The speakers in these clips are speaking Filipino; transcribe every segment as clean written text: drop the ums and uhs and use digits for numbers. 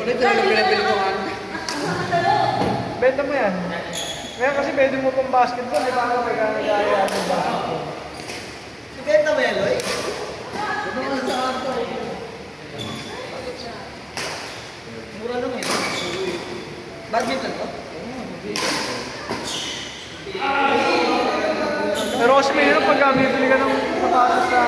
Ito na pinapil mo nga. Benta mo yan. Ngayon kasi pwede mo pang basketball, di ba ako nag-agaya ng basketball? Benta mo yan, Loy? Ito nga sa kanto. Mura lang yun. Badminton to? Pero kasi mahirap pag bibili ka ng sapatos sa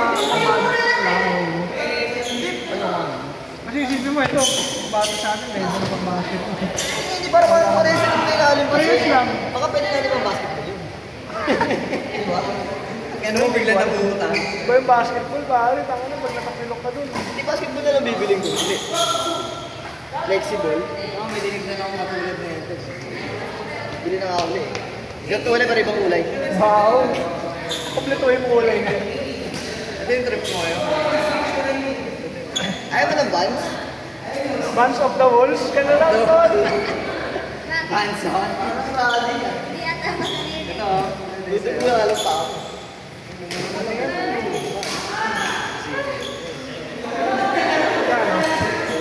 kasi isipin mo ito, bato sa atin, may ibang pang basketball. Hindi para parang pares lang may lalim pa Pares lang. Baka pwede natin ang basketball yun. Diba? Ano mo bigla na bumutan? Ba yung basketball, pare, tanga na pag nakapilok ka dun. Hindi basketball na lang bibiling ko. Hindi. Flexible. May dinig na ako matulad na ito. Bili na nga uli. Ganito wala para ibang kulay. Wow! Kompletuhin mo kulay na. Ito yung trip mo ngayon. Ayaw mo ng Vans? Vans of the Walls, ka na lang, tol. Hanson. Hindi ata masalili. Ito. Gusto ko lang alam pa ako.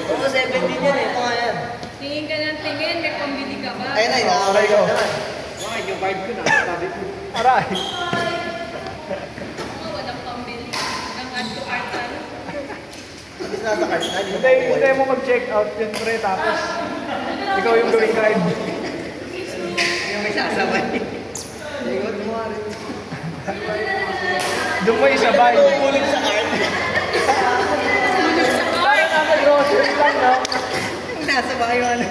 Oo, 17 yan eh. Ito nga yan. Tingin ka ng tingin, may pambili ka ba? Ayun na, nakakay ko naman. Bakit yung card ko na? Sabi ko. Aray! Oo, walang pambili. Hanggang add to art ano? Hindi nasa card na. Hintay mo mag-check out yun, pre, tapos ikaw yung gawing guide. Yung may sasabay. Ikot mo nga rin. Doon mo isabay. Ulit sa card. Parang nasa grocery lang, no? Nasa ba yung ano?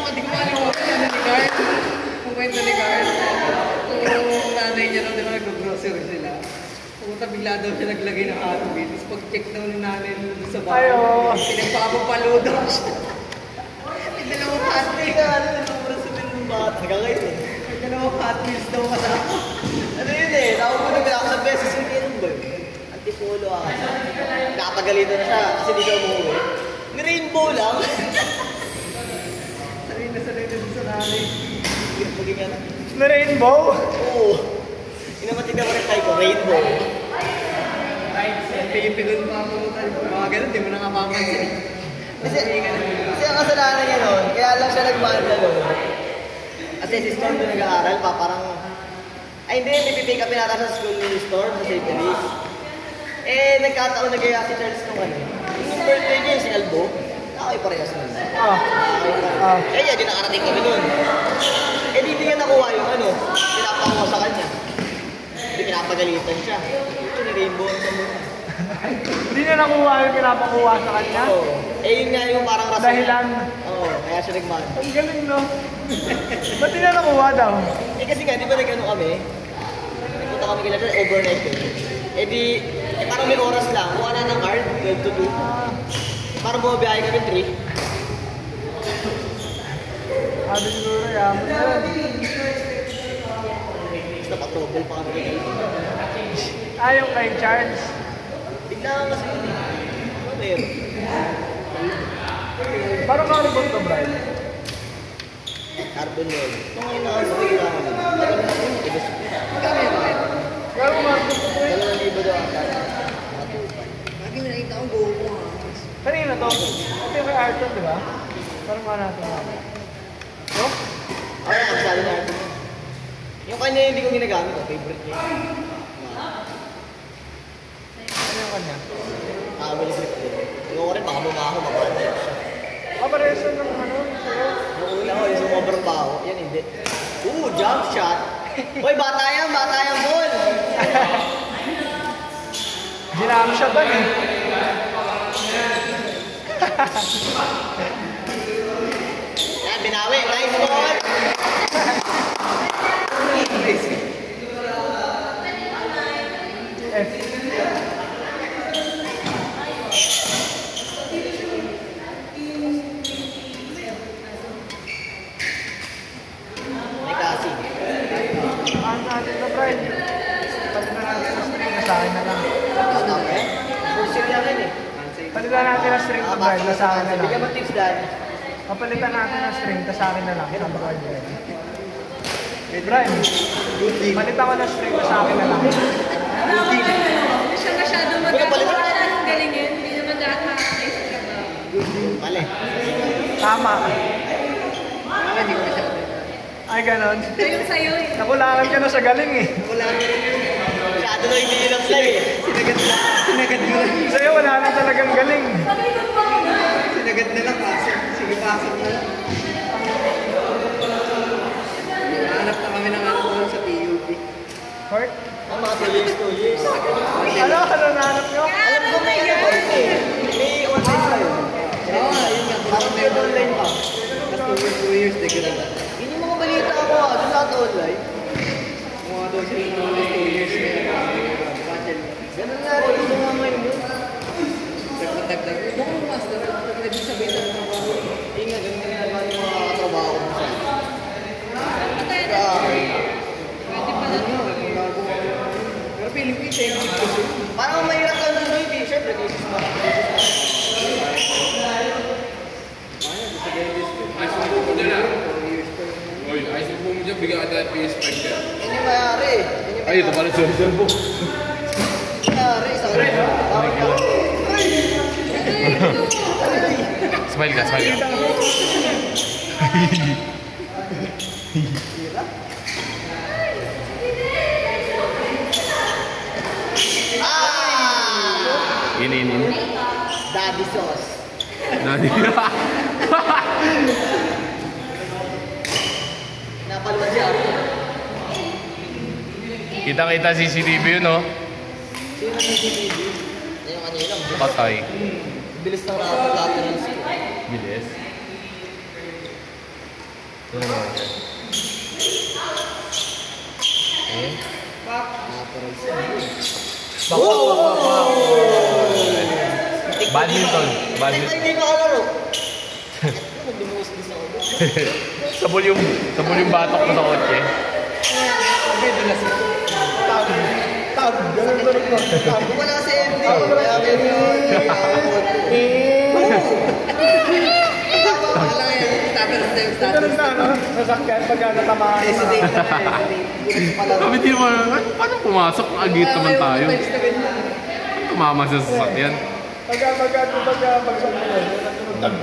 Hindi ko malimutan yung ni Card. Kung kwento ni Card. Kung nanay niya daw, di ba nag-grocery sila. Pumunta bigla daw siya naglagay ng Hotwheels. Tapos pag-check daw ng nanay nung sa bahay, pinagpapapalo daw siya. May dalawang Hot Hindi Wheels. ka ano, sobrang sabihin ng bata. Hanggang ngayon eh. May dalawang Hot Wheels daw kasama. Ano yun eh, nakapulog na ako sa beses yung kailan ba yun? Antipolo ako. Nakapagalitan na siya kasi di siya umuwi. May rainbow lang. Sabihin na sa nanay. Maging ano? Na rainbow? Oo. Inamatig na ko rin tayo ko, rainbow. Pipilon pa ako mga ganun, di mo na nga mamansin. Kasi ang kasalanan niya nun, kaya lang siya nag-banda nun. Kasi si Storm doon nag-aaral pa, parang... Ay hindi, may pipick upin nata sa school ni Storm, sa St. Elise. Eh, nagkataon na kaya si Charles nung ano. Yung birthday niya, si Albo, nakakay parehas nun. Eh, di nakarating kami nun. Eh, di niya nakuha yung ano, pinapakuha sa kanya. Hindi pinapagalitan siya. Ito ni Rainbow ang sabi. Hindi na nakuha yung pinapakuha sa kanya? Oo. Eh, yun nga yung parang rason. Dahilan. Oo, kaya siya nagmahal. Ang galing, no? Ba't di na nakuha daw? Eh kasi nga, di ba nag-ano kami? Nagpunta kami kila dyan, overnight eh. Eh di, parang may oras lang. Kuha na ng card, 12 to 2. Parang bumabiyahe kami 3. Sabi siguro, yaman na. Tapos napatrouble pa kami. Yung kay Charles. Bigla nga kasi yun eh. Ano meron? Parang carbon to, Brian. Carbon yun. Ito ngayon na ako, kailangan naman. Tagal na ito, tigas ko. Kami yung kahit. Pero carbon to, pre. 2,000 daw ata. Lagi na nakita ang buho ko. Kanina to. Ito yung kay Arton, di ba? Parang mga natin. No? Ay, ang sabi na ito. Yung kanya hindi ko ginagamit, favorite niya. Ano yung kanya? Nakabili grip ko. Yung ko rin, baka bumaho, mabanda siya. Kapareso ng ano, sa'yo. Yung una ko, yung sumobrang baho. Yan, hindi. Jump shot. Hoy, bata yan, ball. Ginam siya ba eh. Yan, binawi. Nice ball. F. May kasi. Ano natin na, Brian? Palitan natin ang string na sa akin na lang. Ano ba yan? First year namin eh. Palitan natin ang string na, Brian, na sa akin na Bigyan mo lang. tips, Dan. Papalitan natin ang string na sa akin na lang. Sabi ko kayo. Brian, palitan ko ng string na sa akin na lang. Hindi siya masyadong Wala palitan. masyadong galing yun. Hindi naman lahat makakaisip ka ba? Mali. Tama. Ako hindi ko masyado. Ay, ganon. Ito yung sa'yo eh. Nakulangan ka na sa galing eh. Wala na rin yun. Masyado na hindi nilap sa'yo eh. Sinagad mo lang. Sa'yo wala na talagang galing. Sinagad na lang, pasok. Sige, pasok na lang. Hanap na kami ng ano doon sa PUP. Heart? Ang mga 2 years, 2 years. Ano nahanap nyo? Alam ko may ano pa yun eh. May online pa yun. Oo, yun nga. Parang may online pa. Tapos 2 years, di ko na lang. Yun yung mga balita ko ah. Doon lahat online. Mga daw sila na ulit 2 years na yun. Ganun nga rin. Ito nga ngayon yun. Nagpatagdag. Baka mo master, nag-sabihin sa mga bago. Hindi nga, ganun nga ginagawa ng mga katrabaho ko sa Pwede pala to. Pero feeling ko yung technique kasi. parang mahirap lang doon doon. Siyempre, thesis mo. Oy, ayos mo mo dyan, bigyan ka tayo PS5 ka. Yan yung mayari. Yan yung Ay, ito pala sa cellphone. mayari. Sa rin. Tawag ka. Smile ka, smile ka. Ah! Ini. Daddy sauce. Nani? Napalwan siya. Kita-kita CCTV yun, no? Sino yung CCTV? Yung kanina. Patay. Bilis ng lateral skill. Bilis. Ito naman yan. Eh? Lateral skill. Badminton. Ay, Badminton. hindi ko kalaro. Mag-dumuos din ako. Sabol yung batok ko sa kotse. Tag. Ganun ko rin ko. Tag. Wala sa MD. Kaya meron. Wala yan. Status na yung status. Ganun na, no? Nasakyan pagka natamaan. Hesitate na hesitate. Sabi di mo, paano pumasok? Agit naman tayo. Times na ganyan. Tumama sa sasakyan. Bagsak mo yun. Tag.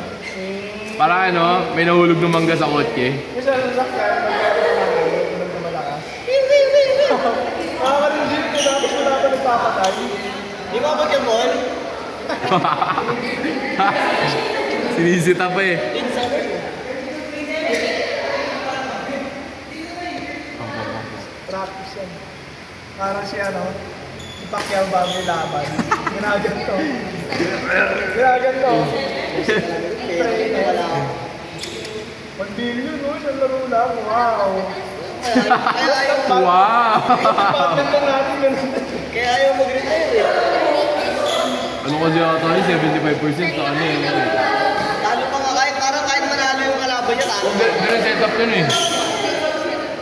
Para ano, may nahulog ng mangga sa kotse. Isa sa sasakyan, pagka natamaan. Ganun na malakas. Makakarin ko tapos wala pa nagpapatay. Di ba pag yung mall? Sinisita pa eh. Pinsan ko. Practice yan. Parang si ano, si Pacquiao bago yung laban. Ginaganto. Ginaganto. Pero wala ako. 1 billion, no? Isang laro lang. Wow. Kaya ayaw Wow! Bakit lang natin ganun? Kaya ayaw mag-retire eh. Ano kasi yata yun, 75% sa ano eh. Talo pa nga kahit manalo yung kalaban niya, talo. Ganun setup yun eh.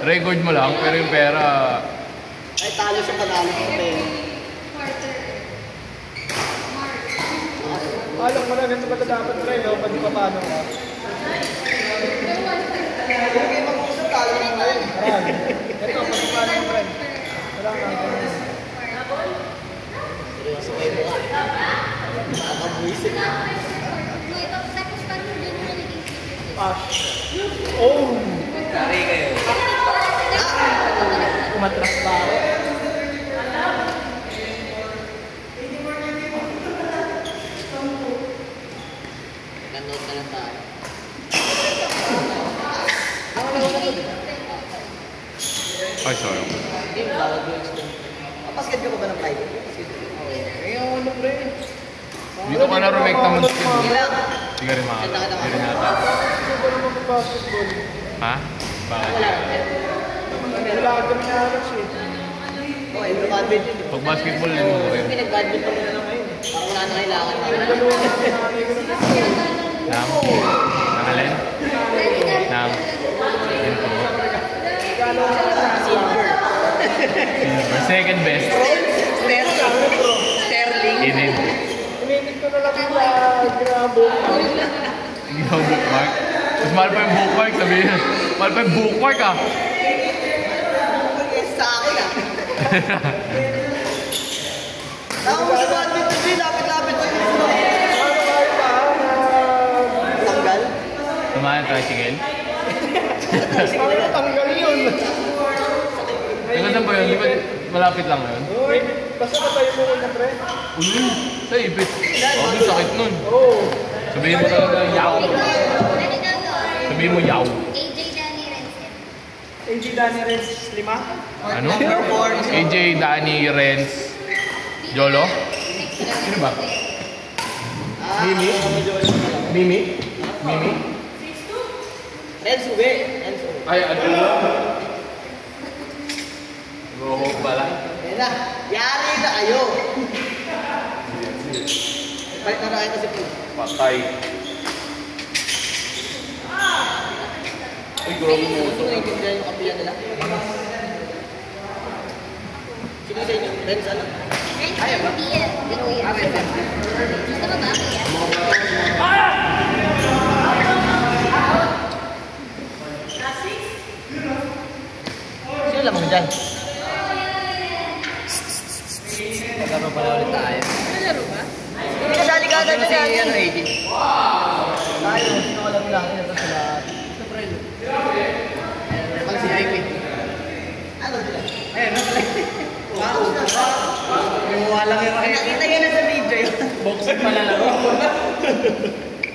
Record mo lang, pero yung pera... Ay, talo siya panalo sa pera. Alam mo na, ganito ba ito dapat try, no? Pag di pa paano ka? Kung kayo mag-usap, talo na ngayon. Ayan. Ito, pag di paano yung friend. Wala nga. Seryoso kayo mo ka. Nakakabuisit. Pash. Oh! Dari kayo. Umatras pa ako. Nanood na lang tayo. Ay, sorry. Hindi, bawal doon siya. Kapasket ka pa ba ng private? Ngayon, ano pre? Dito ka na rumekta mo sa skin. Ilang? Hindi ka rin makakita. Hindi rin nata. Gusto ko naman mag-basketball. Ha? Bakit? Wala ka kami nahanap siya. Oo, yung badminton yun. Pag basketball, din mo rin. Hindi, nag-badminton mo na lang ngayon. Parang wala na kailangan. Dalawa na nanay ko na Nang? Nang alin? Nang? Yun po. Silver. Silver. Second best. Sterling. Inin. Inimig ko na lang yung grabo. Hindi ako bookmark. Mas mahal pa yung bookmark, sabihin. Mahal pa yung bookmark ah. Sa akin ah. Tama mo sa badminton din, lapit-lapit ko yun. Ano kayo ba? Tumahan tricycle. Tanggal yun. Taga saan ba yun? Di ba malapit lang yun? Uy, basta ka tayo mo na pre. Uy, sa ipit. Oh, ang sakit nun. Oo. Sabihin mo talaga, yaw. Sabihin mo, yaw. AJ Danny Renz. AJ Danny Renz 5. Ano? AJ, Danny, Renz, Jolo? Sino ba? Mimi? Mimi? Mimi? Renz Ube. Renz Ube. Ay, ano? Roho pala. Yan na. Yari na kayo. Balik na rin kasi po. Patay. Uy, grabe mo Gusto ito. ko naiintindihan yung kampiyan nila. Sino sa inyo? Renz ano? Renz Kuya. Kuya. Gusto mo ba, Kuya? Sino lamang dyan? Magkano pala ulit tayo? Nalaro ba? Hindi ka sali ka agad Si dyan. ano, AJ. Tayo, sino ka lang lang. Ito sila. Pag si IP. Ano sila? Eh, ano pala? Wow. Yung walang yung IP. Nakita niya na sa video yun. Boxing pala laro.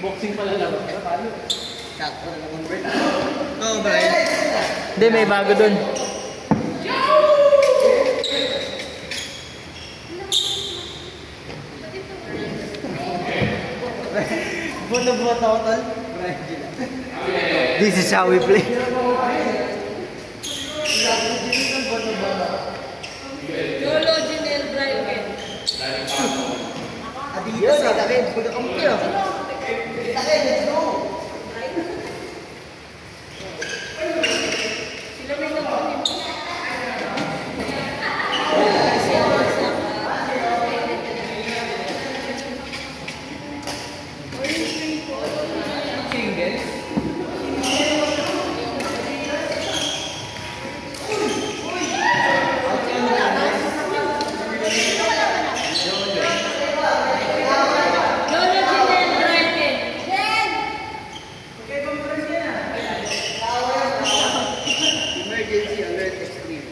Boxing pala laro. Paano? Sakto na convert. No, Brian. Hindi, may bago dun. Boto-boto ako tol. This is how we play. Lolo Janelle Brian. Adidas sa akin. Pagkakampi ah. Sa akin, let's go. Sila may nagpunit. Lolo Janelle Brian. Emergency alert extreme.